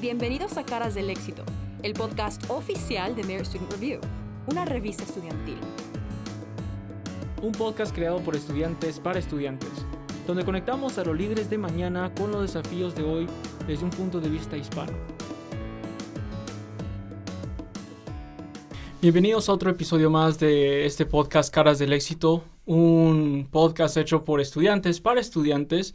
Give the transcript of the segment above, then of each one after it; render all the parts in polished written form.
Bienvenidos a Caras del Éxito, el podcast oficial de Merit Student Review, una revista estudiantil. Un podcast creado por estudiantes para estudiantes, donde conectamos a los líderes de mañana con los desafíos de hoy desde un punto de vista hispano. Bienvenidos a otro episodio más de este podcast Caras del Éxito, un podcast hecho por estudiantes para estudiantes,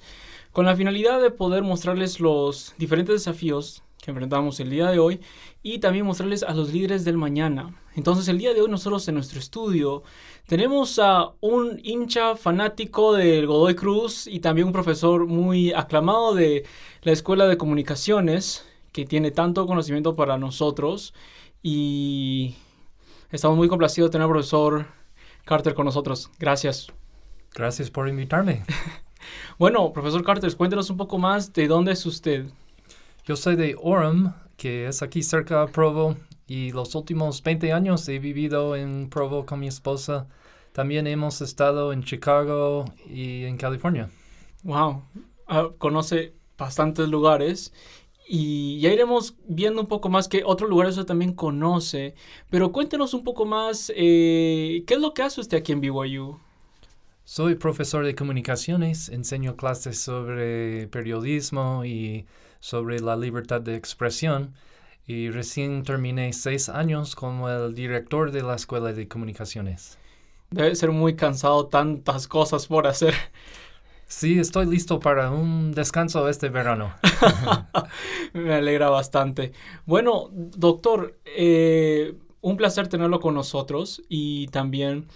con la finalidad de poder mostrarles los diferentes desafíos que enfrentamos el día de hoy y también mostrarles a los líderes del mañana. Entonces el día de hoy nosotros en nuestro estudio tenemos a un hincha fanático del Godoy Cruz y también un profesor muy aclamado de la Escuela de Comunicaciones que tiene tanto conocimiento para nosotros y estamos muy complacidos de tener al profesor Carter con nosotros. Gracias. Gracias por invitarme. Bueno, profesor Carter, cuéntenos un poco más de dónde es usted. Yo soy de Orem, que es aquí cerca de Provo, y los últimos 20 años he vivido en Provo con mi esposa. También hemos estado en Chicago y en California. Wow, conoce bastantes lugares y ya iremos viendo un poco más que otros lugares usted también conoce. Pero cuéntenos un poco más, ¿qué es lo que hace usted aquí en BYU? Soy profesor de comunicaciones, enseño clases sobre periodismo y sobre la libertad de expresión y recién terminé 6 años como el director de la Escuela de Comunicaciones. Debe ser muy cansado, tantas cosas por hacer. Sí, estoy listo para un descanso este verano. Me alegra bastante. Bueno, doctor, un placer tenerlo con nosotros y también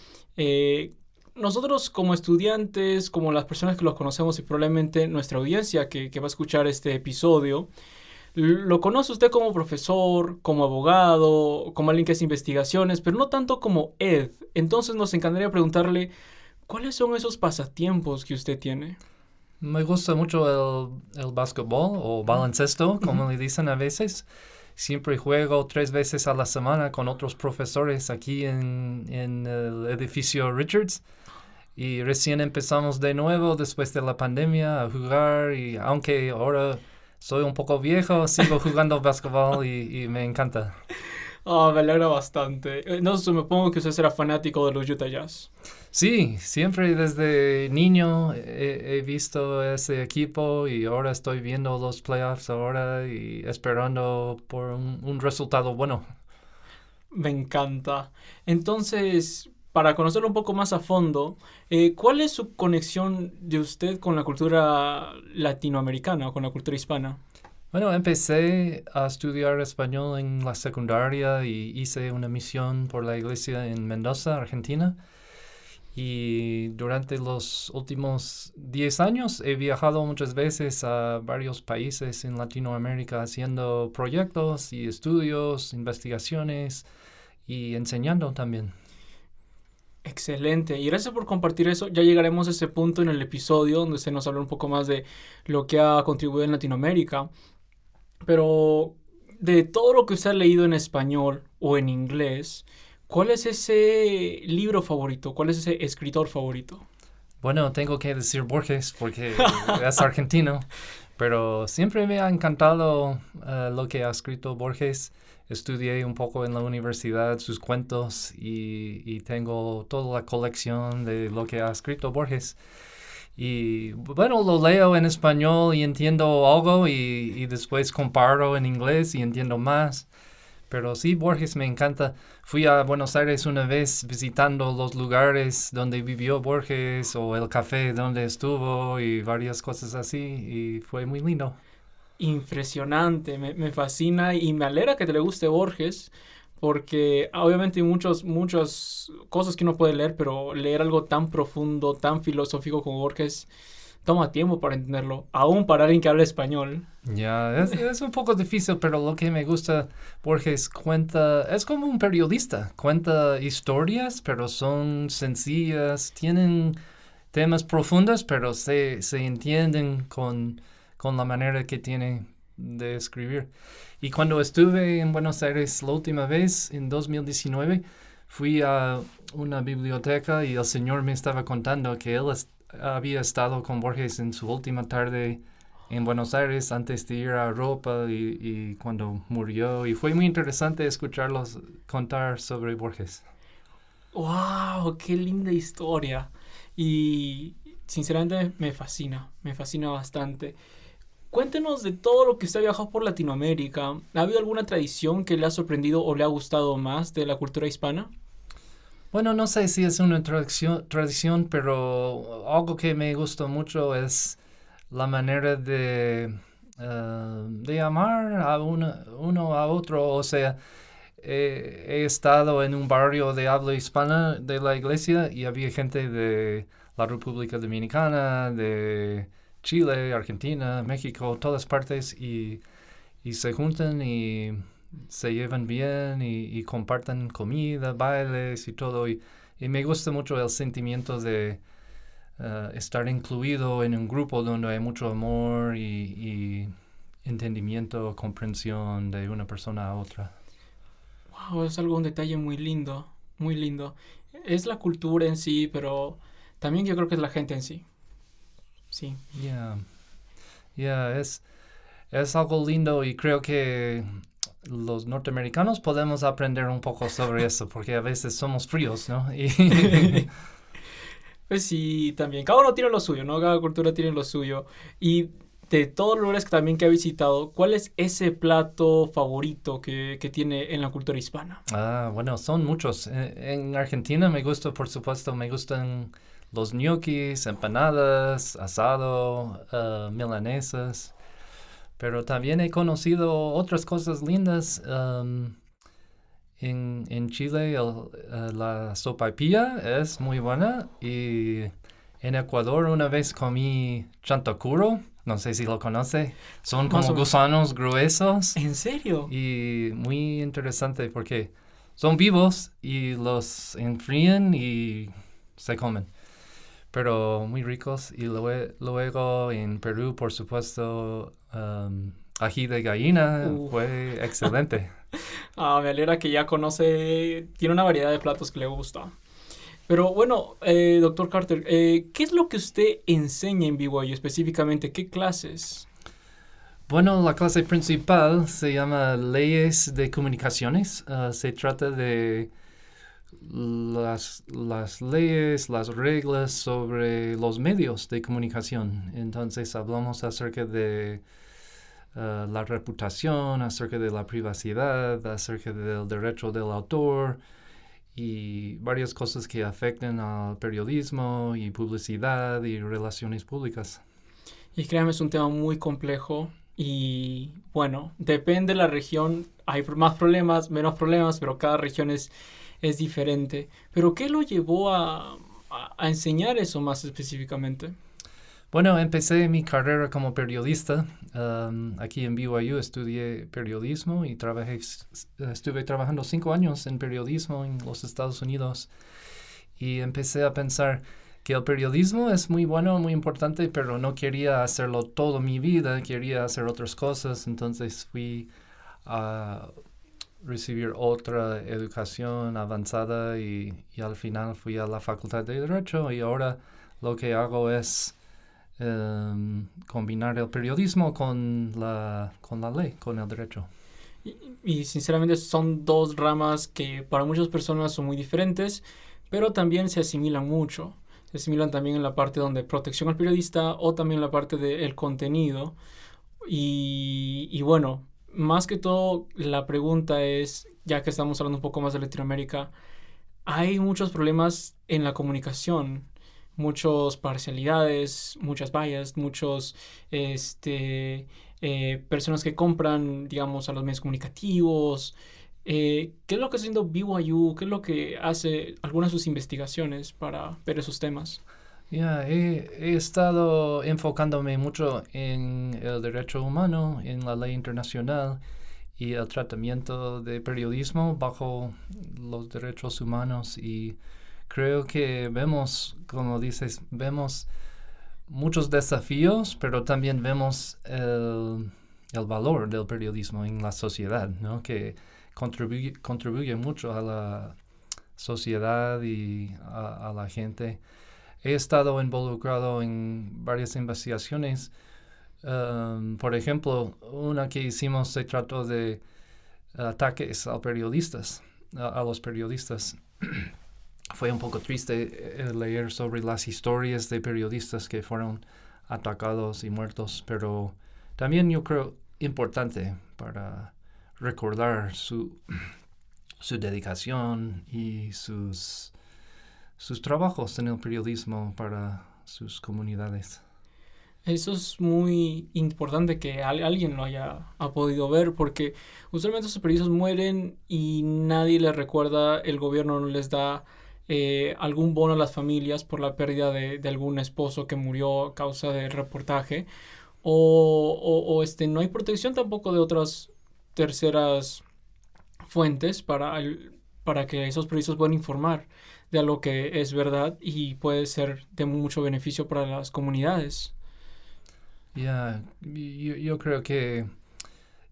nosotros como estudiantes, como las personas que los conocemos y probablemente nuestra audiencia que va a escuchar este episodio, lo conoce usted como profesor, como abogado, como alguien que hace investigaciones, pero no tanto como Ed. Entonces nos encantaría preguntarle, ¿cuáles son esos pasatiempos que usted tiene? Me gusta mucho el básquetbol o baloncesto, como le dicen a veces. Siempre juego 3 veces a la semana con otros profesores aquí en el edificio Richards. Y recién empezamos de nuevo después de la pandemia a jugar. Y aunque ahora soy un poco viejo, sigo jugando básquetbol y me encanta. Me alegra bastante. Entonces me supongo que usted será fanático de los Utah Jazz. Sí, siempre desde niño he visto ese equipo y ahora estoy viendo los playoffs ahora y esperando por un resultado bueno. Me encanta. Entonces, para conocerlo un poco más a fondo, ¿cuál es su conexión de usted con la cultura latinoamericana o con la cultura hispana? Bueno, empecé a estudiar español en la secundaria y hice una misión por la iglesia en Mendoza, Argentina. Y durante los últimos 10 años he viajado muchas veces a varios países en Latinoamérica haciendo proyectos y estudios, investigaciones y enseñando también. Excelente, y gracias por compartir eso. Ya llegaremos a ese punto en el episodio donde usted nos habla un poco más de lo que ha contribuido en Latinoamérica. Pero de todo lo que usted ha leído en español o en inglés, ¿cuál es ese libro favorito? ¿Cuál es ese escritor favorito? Bueno, tengo que decir Borges porque es argentino, pero siempre me ha encantado lo que ha escrito Borges. Estudié un poco en la universidad sus cuentos y tengo toda la colección de lo que ha escrito Borges. Y bueno, lo leo en español y entiendo algo y después comparo en inglés y entiendo más. Pero sí, Borges me encanta. Fui a Buenos Aires una vez visitando los lugares donde vivió Borges o el café donde estuvo y varias cosas así y fue muy lindo. Impresionante, me fascina y me alegra que te le guste Borges porque obviamente hay muchas cosas que uno puede leer, pero leer algo tan profundo, tan filosófico como Borges toma tiempo para entenderlo, aún para alguien que habla español. Ya, es un poco difícil, pero lo que me gusta, Borges es como un periodista, cuenta historias, pero son sencillas, tienen temas profundos, pero se entienden con la manera que tiene de escribir. Y cuando estuve en Buenos Aires la última vez, en 2019, fui a una biblioteca y el señor me estaba contando que él había estado con Borges en su última tarde en Buenos Aires antes de ir a Europa y cuando murió. Y fue muy interesante escucharlos contar sobre Borges. ¡Wow! ¡Qué linda historia! Y sinceramente me fascina bastante. Cuéntenos de todo lo que usted ha viajado por Latinoamérica. ¿Ha habido alguna tradición que le ha sorprendido o le ha gustado más de la cultura hispana? Bueno, no sé si es una tradición, pero algo que me gustó mucho es la manera de amar a uno a otro. O sea, he estado en un barrio de habla hispana de la iglesia y había gente de la República Dominicana, de Chile, Argentina, México, todas partes y se juntan y se llevan bien y comparten comida, bailes y todo. Y me gusta mucho el sentimiento de estar incluido en un grupo donde hay mucho amor y entendimiento, comprensión de una persona a otra. ¡Wow! Es un detalle muy lindo, muy lindo. Es la cultura en sí, pero también yo creo que es la gente en sí. Sí. Es algo lindo y creo que los norteamericanos podemos aprender un poco sobre eso, porque a veces somos fríos, ¿no? Pues sí, también. Cada uno tiene lo suyo, ¿no? Cada cultura tiene lo suyo. Y de todos los lugares que también que ha visitado, ¿cuál es ese plato favorito que tiene en la cultura hispana? Bueno, son muchos. En Argentina por supuesto, me gustan los ñoquis, empanadas, asado, milanesas. Pero también he conocido otras cosas lindas. En Chile la sopaipilla es muy buena. Y en Ecuador una vez comí chantacuro. No sé si lo conoce. Son como gusanos gruesos. ¿En serio? Y muy interesante porque son vivos y los enfrían y se comen. Pero muy ricos. Y luego en Perú, por supuesto, ají de gallina fue excelente. Me alegra que ya conoce, tiene una variedad de platos que le gusta. Pero bueno, doctor Carter, ¿qué es lo que usted enseña en BYU específicamente? ¿Qué clases? Bueno, la clase principal se llama Leyes de Comunicaciones. Se trata de las leyes, las reglas sobre los medios de comunicación. Entonces hablamos acerca de la reputación, acerca de la privacidad, acerca del derecho del autor y varias cosas que afectan al periodismo y publicidad y relaciones públicas. Y créame, es un tema muy complejo y bueno, depende de la región, hay más problemas, menos problemas, pero cada región es diferente. ¿Pero qué lo llevó a enseñar eso más específicamente? Bueno, empecé mi carrera como periodista. Aquí en BYU estudié periodismo y estuve trabajando 5 años en periodismo en los Estados Unidos. Y empecé a pensar que el periodismo es muy bueno, muy importante, pero no quería hacerlo toda mi vida, quería hacer otras cosas. Entonces fui a recibir otra educación avanzada y al final fui a la Facultad de Derecho y ahora lo que hago es combinar el periodismo con la ley, con el derecho. Y sinceramente son dos ramas que para muchas personas son muy diferentes, pero también se asimilan mucho. Se asimilan también en la parte donde protección al periodista o también en la parte del contenido. Y bueno, más que todo la pregunta es, ya que estamos hablando un poco más de Latinoamérica, hay muchos problemas en la comunicación. Muchas parcialidades, muchas bias, muchos personas que compran, digamos, a los medios comunicativos. ¿Qué es lo que está haciendo BYU? ¿Qué es lo que hace algunas de sus investigaciones para ver esos temas? He estado enfocándome mucho en el derecho humano, en la ley internacional y el tratamiento de periodismo bajo los derechos humanos y creo que vemos, como dices, vemos muchos desafíos, pero también vemos el valor del periodismo en la sociedad, ¿no? Que contribuye mucho a la sociedad y a la gente. He estado involucrado en varias investigaciones Por ejemplo, una que hicimos se trató de ataques a los periodistas. Fue un poco triste leer sobre las historias de periodistas que fueron atacados y muertos, pero también yo creo importante para recordar su dedicación y sus trabajos en el periodismo para sus comunidades. Eso es muy importante que alguien lo ha podido ver, porque usualmente esos periodistas mueren y nadie les recuerda, el gobierno no les da algún bono a las familias por la pérdida de algún esposo que murió a causa del reportaje, o no hay protección tampoco de otras terceras fuentes para que esos periodistas puedan informar de algo que es verdad y puede ser de mucho beneficio para las comunidades. Yo creo que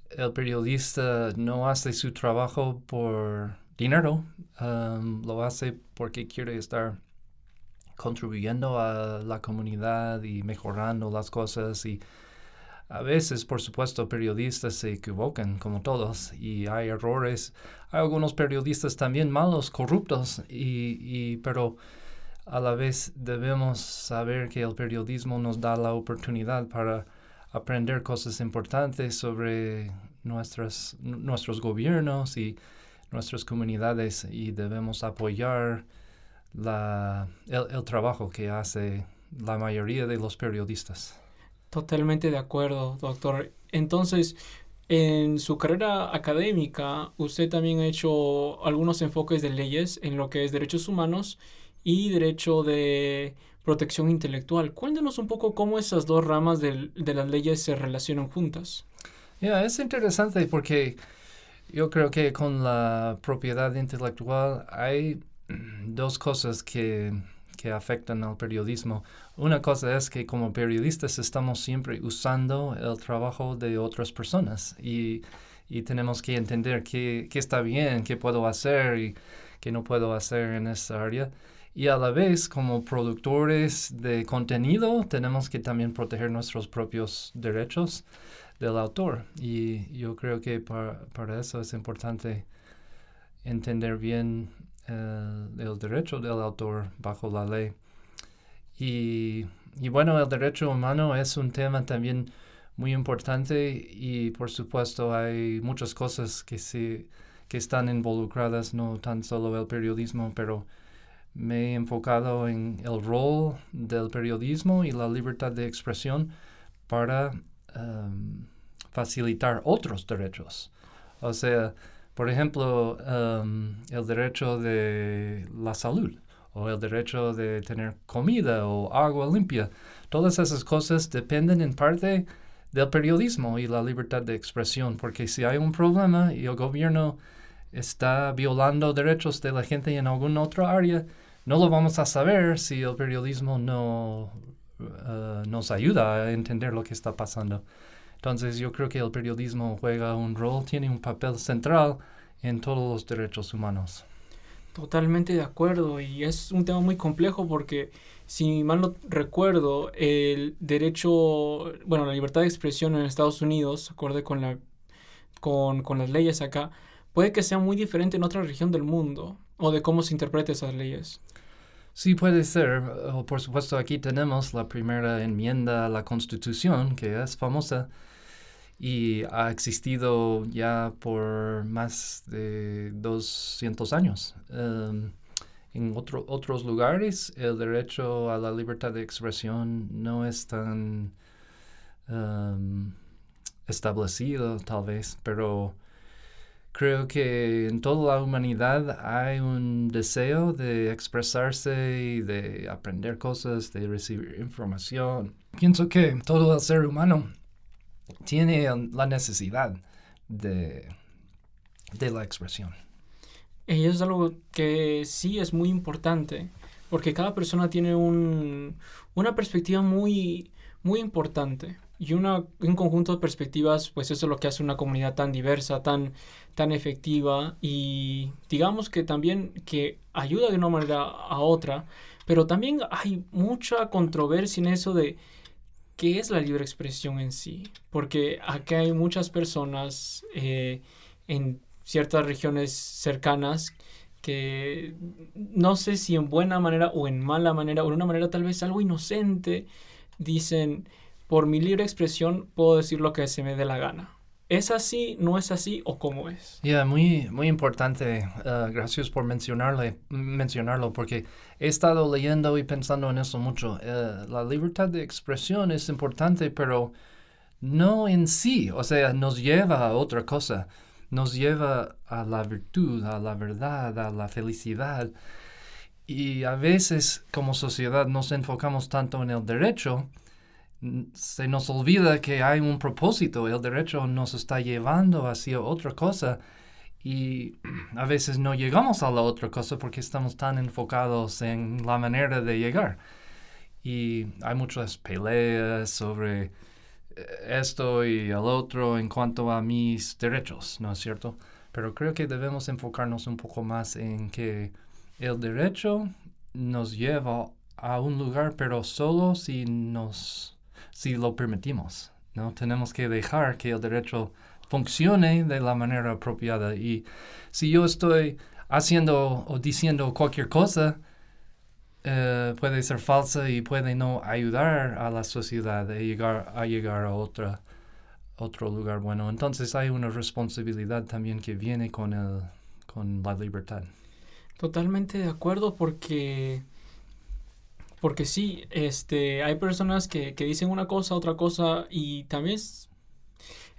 el periodista no hace su trabajo por dinero, lo hace porque quiere estar contribuyendo a la comunidad y mejorando las cosas, y a veces, por supuesto, periodistas se equivocan como todos y hay errores. Hay algunos periodistas también malos, corruptos, pero a la vez debemos saber que el periodismo nos da la oportunidad para aprender cosas importantes sobre nuestros gobiernos y nuestras comunidades, y debemos apoyar el trabajo que hace la mayoría de los periodistas. Totalmente de acuerdo, doctor. Entonces, en su carrera académica, usted también ha hecho algunos enfoques de leyes en lo que es derechos humanos y derecho de protección intelectual. Cuéntenos un poco cómo esas dos ramas de las leyes se relacionan juntas. Es interesante porque yo creo que con la propiedad intelectual hay dos cosas que afectan al periodismo. Una cosa es que como periodistas estamos siempre usando el trabajo de otras personas y tenemos que entender qué está bien, qué puedo hacer y qué no puedo hacer en esta área. Y a la vez, como productores de contenido, tenemos que también proteger nuestros propios derechos del autor. Y yo creo que para eso es importante entender bien el derecho del autor bajo la ley. Y bueno, el derecho humano es un tema también muy importante y por supuesto hay muchas cosas que están involucradas, no tan solo el periodismo, pero me he enfocado en el rol del periodismo y la libertad de expresión para facilitar otros derechos. O sea, por ejemplo, el derecho de la salud o el derecho de tener comida o agua limpia. Todas esas cosas dependen en parte del periodismo y la libertad de expresión, porque si hay un problema y el gobierno está violando derechos de la gente en alguna otra área, no lo vamos a saber si el periodismo no nos ayuda a entender lo que está pasando. Entonces yo creo que el periodismo juega un rol, tiene un papel central en todos los derechos humanos. Totalmente de acuerdo, y es un tema muy complejo porque, si mal no recuerdo, el derecho, bueno, la libertad de expresión en Estados Unidos, acorde con las leyes acá, puede que sea muy diferente en otra región del mundo, o de cómo se interpreta esas leyes. Sí, puede ser. Por supuesto, aquí tenemos la primera enmienda a la Constitución, que es famosa y ha existido ya por más de 200 años. En otros lugares, el derecho a la libertad de expresión no es tan establecido, tal vez, pero creo que en toda la humanidad hay un deseo de expresarse y de aprender cosas, de recibir información. Pienso que todo el ser humano tiene la necesidad de la expresión. Y eso es algo que sí es muy importante, porque cada persona tiene una perspectiva muy, muy importante. Y un conjunto de perspectivas, pues eso es lo que hace una comunidad tan diversa, tan efectiva, y digamos que también que ayuda de una manera a otra, pero también hay mucha controversia en eso de ¿qué es la libre expresión en sí? Porque acá hay muchas personas en ciertas regiones cercanas que no sé si en buena manera o en mala manera o en una manera tal vez algo inocente dicen, por mi libre expresión puedo decir lo que se me dé la gana. ¿Es así, no es así o cómo es? Muy, muy importante. Gracias por mencionarlo, porque he estado leyendo y pensando en eso mucho. La libertad de expresión es importante, pero no en sí. O sea, nos lleva a otra cosa. Nos lleva a la virtud, a la verdad, a la felicidad. Y a veces, como sociedad, nos enfocamos tanto en el derecho, se nos olvida que hay un propósito. El derecho nos está llevando hacia otra cosa y a veces no llegamos a la otra cosa porque estamos tan enfocados en la manera de llegar. Y hay muchas peleas sobre esto y el otro en cuanto a mis derechos, ¿no es cierto? Pero creo que debemos enfocarnos un poco más en que el derecho nos lleva a un lugar, pero solo si lo permitimos, ¿no? Tenemos que dejar que el derecho funcione de la manera apropiada. Y si yo estoy haciendo o diciendo cualquier cosa, puede ser falsa y puede no ayudar a la sociedad a llegar a otro lugar bueno. Entonces hay una responsabilidad también que viene con la libertad. Totalmente de acuerdo porque sí, hay personas que dicen una cosa, otra cosa y también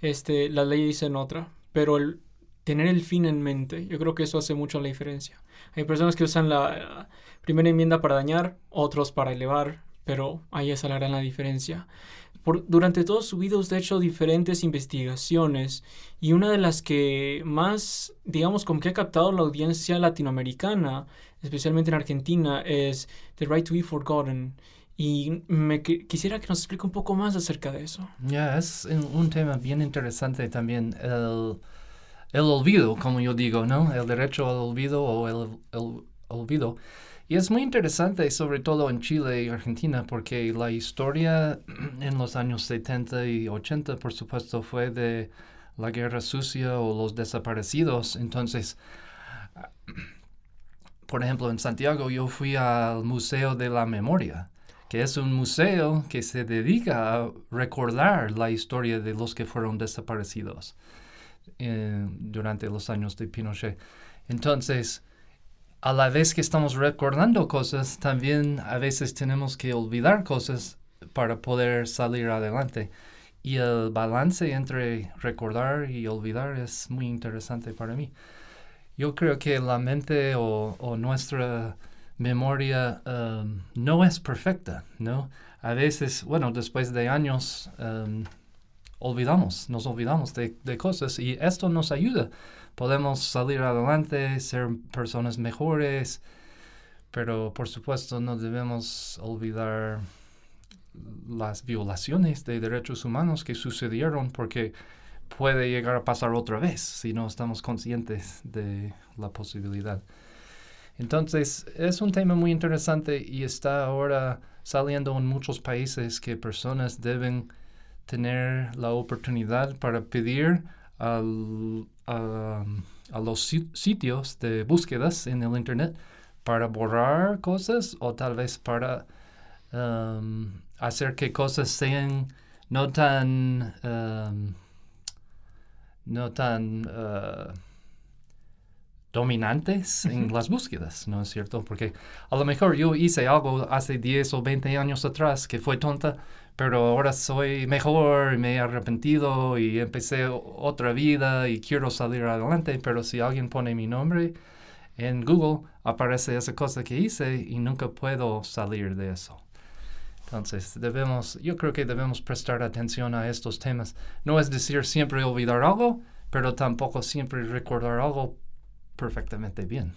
las leyes dicen otra, pero tener el fin en mente, yo creo que eso hace mucho la diferencia. Hay personas que usan la primera enmienda para dañar, otros para elevar, pero ahí es la gran diferencia. Durante toda su vida usted ha hecho diferentes investigaciones y una de las que más, digamos, como que ha captado la audiencia latinoamericana, especialmente en Argentina, es The Right to Be Forgotten. Y quisiera que nos explique un poco más acerca de eso. Es un tema bien interesante también, el olvido, como yo digo, ¿no? El derecho al olvido o el olvido. Y es muy interesante, sobre todo en Chile y Argentina, porque la historia en los años 70 y 80, por supuesto, fue de la guerra sucia o los desaparecidos. Entonces, por ejemplo, en Santiago yo fui al Museo de la Memoria, que es un museo que se dedica a recordar la historia de los que fueron desaparecidos durante los años de Pinochet. Entonces, a la vez que estamos recordando cosas, también a veces tenemos que olvidar cosas para poder salir adelante. Y el balance entre recordar y olvidar es muy interesante para mí. Yo creo que la mente o nuestra memoria no es perfecta, ¿no? A veces, después de años, nos olvidamos de cosas y esto nos ayuda. Podemos salir adelante, ser personas mejores, pero por supuesto no debemos olvidar las violaciones de derechos humanos que sucedieron porque puede llegar a pasar otra vez si no estamos conscientes de la posibilidad. Entonces es un tema muy interesante y está ahora saliendo en muchos países que personas deben tener la oportunidad para pedir a los sitios de búsquedas en el internet para borrar cosas o tal vez para hacer que cosas sean no tan dominantes en las búsquedas, ¿no es cierto? Porque a lo mejor yo hice algo hace 10 o 20 años atrás que fue tonta, pero ahora soy mejor, me he arrepentido y empecé otra vida y quiero salir adelante, pero si alguien pone mi nombre en Google, aparece esa cosa que hice y nunca puedo salir de eso. Entonces, yo creo que debemos prestar atención a estos temas. No es decir siempre olvidar algo, pero tampoco siempre recordar algo perfectamente bien.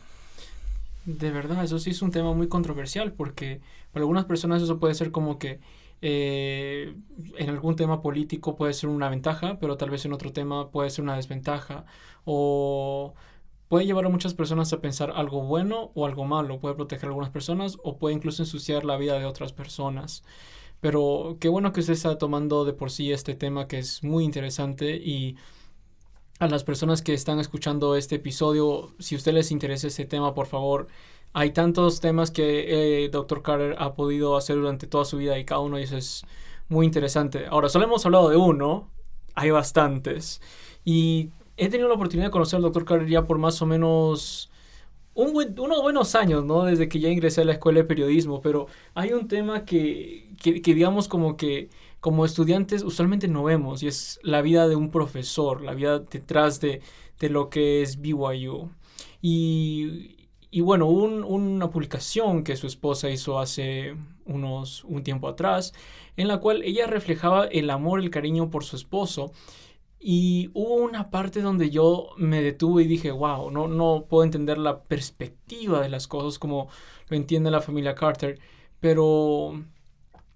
De verdad, eso sí es un tema muy controversial porque para algunas personas eso puede ser como que en algún tema político puede ser una ventaja, pero tal vez en otro tema puede ser una desventaja o puede llevar a muchas personas a pensar algo bueno o algo malo, puede proteger a algunas personas o puede incluso ensuciar la vida de otras personas. Pero qué bueno que usted está tomando de por sí este tema que es muy interesante, y a las personas que están escuchando este episodio, si a ustedes les interesa este tema, por favor, hay tantos temas que Dr. Carter ha podido hacer durante toda su vida y cada uno de ellos es muy interesante. Ahora, solo hemos hablado de uno, hay bastantes. Y he tenido la oportunidad de conocer al Dr. Carter ya por más o menos unos buenos años, ¿no? Desde que ya ingresé a la escuela de periodismo, pero hay un tema que digamos como que como estudiantes usualmente no vemos, y es la vida de un profesor, la vida detrás de lo que es BYU. Y bueno, una publicación que su esposa hizo hace un tiempo atrás, en la cual ella reflejaba el amor, el cariño por su esposo. Y hubo una parte donde yo me detuve y dije, wow, no puedo entender la perspectiva de las cosas como lo entiende la familia Carter. Pero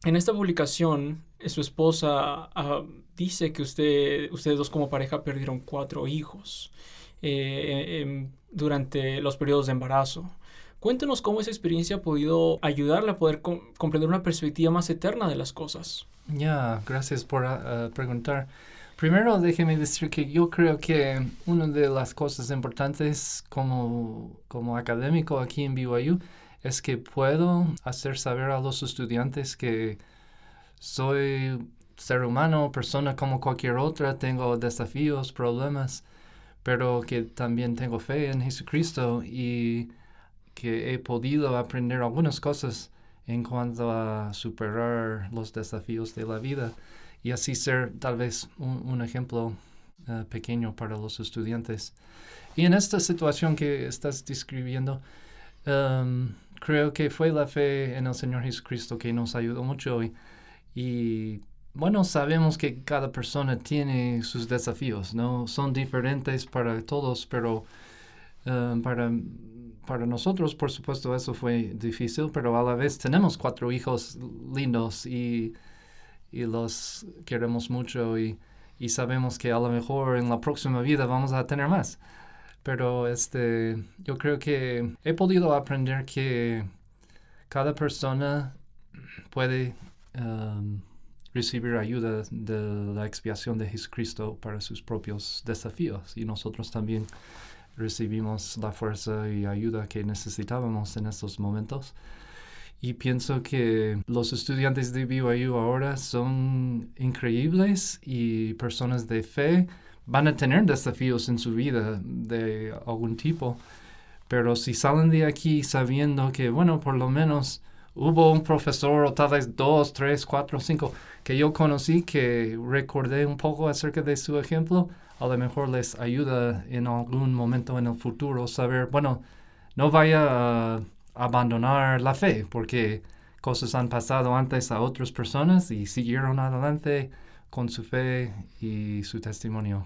en esta publicación, su esposa dice que ustedes dos como pareja perdieron 4 hijos durante los periodos de embarazo. Cuéntenos cómo esa experiencia ha podido ayudarle a poder comprender una perspectiva más eterna de las cosas. Ya, gracias por preguntar. Primero, déjeme decir que yo creo que una de las cosas importantes como académico aquí en BYU es que puedo hacer saber a los estudiantes que soy ser humano, persona como cualquier otra, tengo desafíos, problemas, pero que también tengo fe en Jesucristo y que he podido aprender algunas cosas en cuanto a superar los desafíos de la vida y así ser tal vez un ejemplo pequeño para los estudiantes. Y en esta situación que estás describiendo, creo que fue la fe en el Señor Jesucristo que nos ayudó mucho y bueno, sabemos que cada persona tiene sus desafíos, ¿no? Son diferentes para todos, pero para nosotros, por supuesto, eso fue difícil, pero a la vez tenemos 4 hijos lindos y los queremos mucho y sabemos que a lo mejor en la próxima vida vamos a tener más. Pero yo creo que he podido aprender que cada persona puede recibir ayuda de la expiación de Jesucristo para sus propios desafíos y nosotros también recibimos la fuerza y ayuda que necesitábamos en estos momentos. Y pienso que los estudiantes de BYU ahora son increíbles y personas de fe. Van a tener desafíos en su vida de algún tipo, pero si salen de aquí sabiendo que, bueno, por lo menos hubo un profesor o tal vez 2, 3, 4, 5 que yo conocí que recordé un poco acerca de su ejemplo, a lo mejor les ayuda en algún momento en el futuro saber, bueno, no vaya a abandonar la fe porque cosas han pasado antes a otras personas y siguieron adelante con su fe y su testimonio.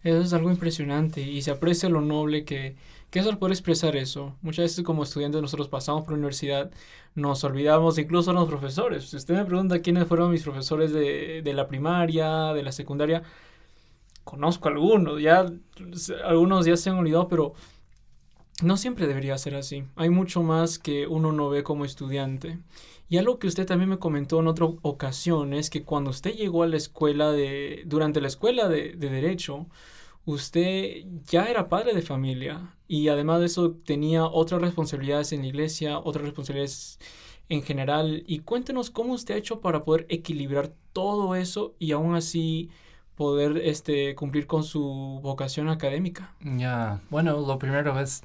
Eso es algo impresionante y se aprecia lo noble que es al poder expresar eso. Muchas veces como estudiantes nosotros pasamos por la universidad, nos olvidamos incluso de los profesores. Si usted me pregunta quiénes fueron mis profesores de la primaria, de la secundaria, conozco algunos ya se han olvidado, pero no siempre debería ser así. Hay mucho más que uno no ve como estudiante. Y algo que usted también me comentó en otra ocasión es que cuando usted llegó a la escuela durante la escuela de Derecho, usted ya era padre de familia y además de eso tenía otras responsabilidades en la iglesia, otras responsabilidades en general. Y cuéntenos cómo usted ha hecho para poder equilibrar todo eso y aún así poder cumplir con su vocación académica. Ya, bueno, lo primero es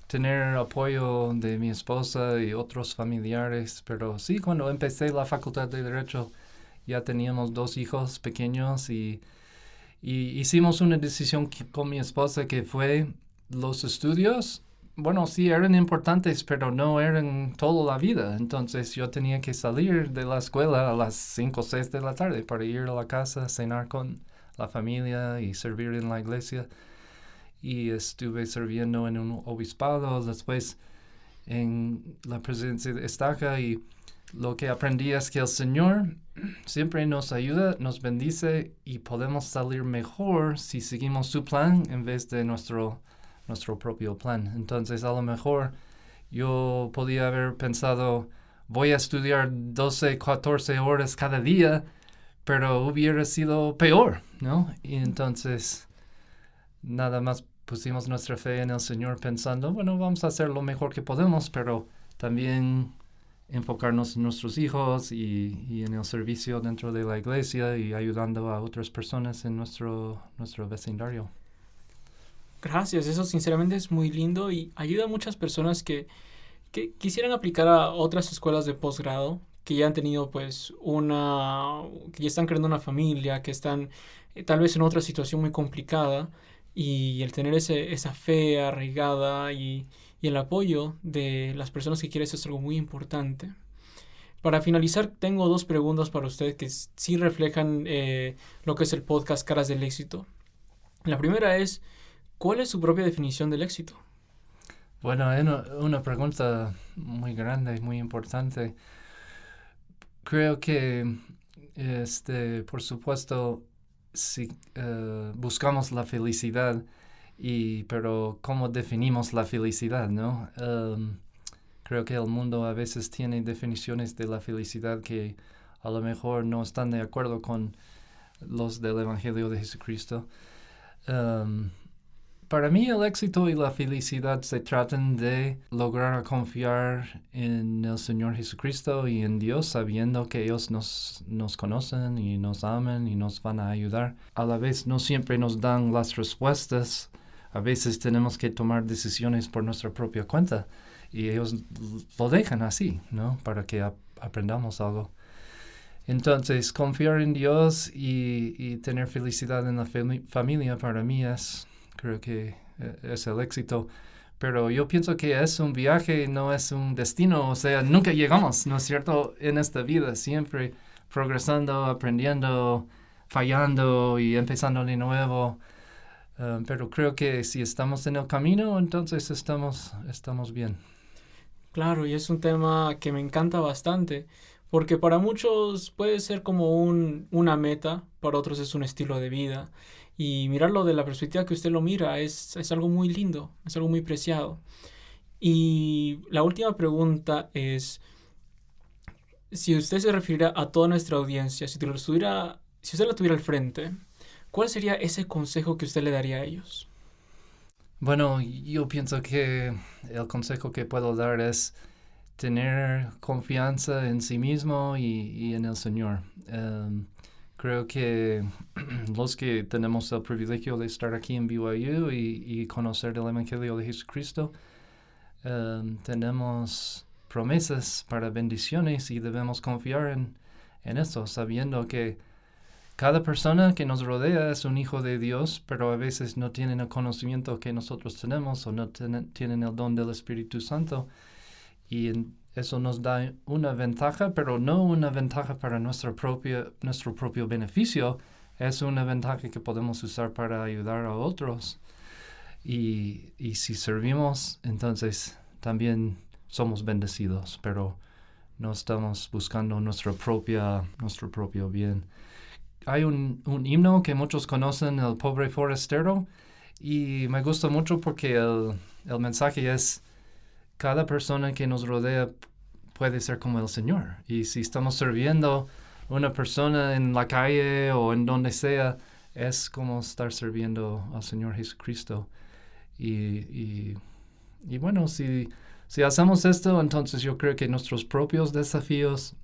tener apoyo de mi esposa y otros familiares, pero sí, cuando empecé la facultad de Derecho ya teníamos 2 hijos pequeños y hicimos una decisión con mi esposa que fue los estudios, bueno, sí eran importantes, pero no eran toda la vida. Entonces yo tenía que salir de la escuela a las 5 o 6 de la tarde para ir a la casa, cenar con la familia y servir en la iglesia. Y estuve sirviendo en un obispado, después en la presidencia de Estaca, y lo que aprendí es que el Señor siempre nos ayuda, nos bendice y podemos salir mejor si seguimos su plan en vez de nuestro propio plan. Entonces a lo mejor yo podía haber pensado, voy a estudiar 12, 14 horas cada día, pero hubiera sido peor, ¿no? Y entonces nada más pusimos nuestra fe en el Señor pensando, bueno, vamos a hacer lo mejor que podemos, pero también enfocarnos en nuestros hijos y en el servicio dentro de la iglesia y ayudando a otras personas en nuestro vecindario. Gracias, eso sinceramente es muy lindo y ayuda a muchas personas que quisieran aplicar a otras escuelas de posgrado, que ya han tenido pues que ya están creando una familia, que están tal vez en otra situación muy complicada, y el tener esa fe arraigada y el apoyo de las personas que quieres es algo muy importante. Para finalizar, tengo 2 preguntas para usted que sí reflejan lo que es el podcast Caras del Éxito. La primera es, ¿cuál es su propia definición del éxito? Bueno, es una pregunta muy grande, muy importante. Creo que, por supuesto, si buscamos la felicidad, pero ¿cómo definimos la felicidad, no? Creo que el mundo a veces tiene definiciones de la felicidad que a lo mejor no están de acuerdo con los del Evangelio de Jesucristo. Para mí el éxito y la felicidad se tratan de lograr confiar en el Señor Jesucristo y en Dios, sabiendo que ellos nos conocen y nos aman y nos van a ayudar. A la vez no siempre nos dan las respuestas. A veces tenemos que tomar decisiones por nuestra propia cuenta y ellos lo dejan así, ¿no? Para que aprendamos algo. Entonces, confiar en Dios y tener felicidad en la familia para mí creo que es el éxito. Pero yo pienso que es un viaje, no es un destino. O sea, nunca llegamos, ¿no es cierto? En esta vida, siempre progresando, aprendiendo, fallando y empezando de nuevo. Pero creo que si estamos en el camino, entonces estamos bien. Claro, y es un tema que me encanta bastante, porque para muchos puede ser como una meta, para otros es un estilo de vida. Y mirarlo de la perspectiva que usted lo mira es algo muy lindo, es algo muy preciado. Y la última pregunta es, si usted se refiriera a toda nuestra audiencia, si usted la tuviera al frente, ¿cuál sería ese consejo que usted le daría a ellos? Bueno, yo pienso que el consejo que puedo dar es tener confianza en sí mismo y en el Señor. Creo que los que tenemos el privilegio de estar aquí en BYU y conocer el Evangelio de Jesucristo, tenemos promesas para bendiciones y debemos confiar en eso, sabiendo que cada persona que nos rodea es un hijo de Dios, pero a veces no tienen el conocimiento que nosotros tenemos o no tienen el don del Espíritu Santo. Y eso nos da una ventaja, pero no una ventaja para nuestro propio beneficio. Es una ventaja que podemos usar para ayudar a otros. Y si servimos, entonces también somos bendecidos, pero no estamos buscando nuestro propio bien. Hay un himno que muchos conocen, El Pobre Forastero, y me gusta mucho porque el mensaje es: cada persona que nos rodea puede ser como el Señor. Y si estamos sirviendo a una persona en la calle o en donde sea, es como estar sirviendo al Señor Jesucristo. Y bueno, si hacemos esto, entonces yo creo que nuestros propios desafíos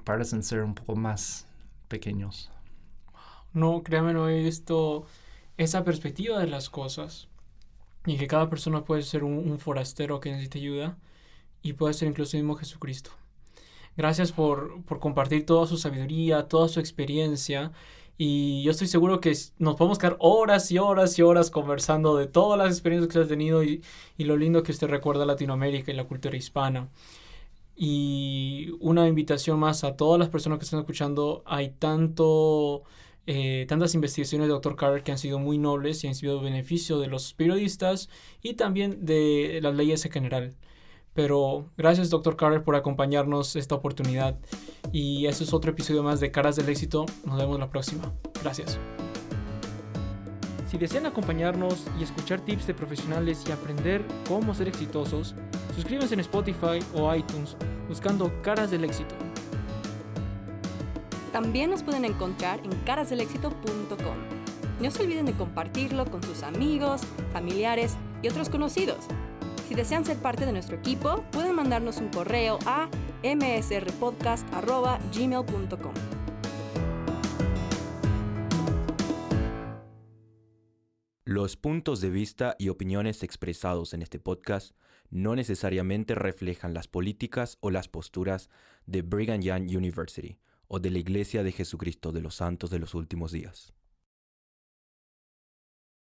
parecen ser un poco más pequeños. No, créame, no he visto esa perspectiva de las cosas. Y que cada persona puede ser un forastero que necesite ayuda. Y puede ser incluso mismo Jesucristo. Gracias por compartir toda su sabiduría, toda su experiencia. Y yo estoy seguro que nos podemos quedar horas y horas y horas conversando de todas las experiencias que usted ha tenido y lo lindo que usted recuerda Latinoamérica y la cultura hispana. Y una invitación más a todas las personas que están escuchando. Hay tantas investigaciones de Dr. Carter que han sido muy nobles y han sido beneficio de los periodistas y también de las leyes en general. Pero gracias, Dr. Carter, por acompañarnos esta oportunidad. Y eso es otro episodio más de Caras del Éxito. Nos vemos la próxima. Gracias. Si desean acompañarnos y escuchar tips de profesionales y aprender cómo ser exitosos, suscríbanse en Spotify o iTunes buscando Caras del Éxito. También nos pueden encontrar en carasdelexito.com. No se olviden de compartirlo con sus amigos, familiares y otros conocidos. Si desean ser parte de nuestro equipo, pueden mandarnos un correo a msrpodcast@gmail.com. Los puntos de vista y opiniones expresados en este podcast no necesariamente reflejan las políticas o las posturas de Brigham Young University o de la Iglesia de Jesucristo de los Santos de los Últimos Días.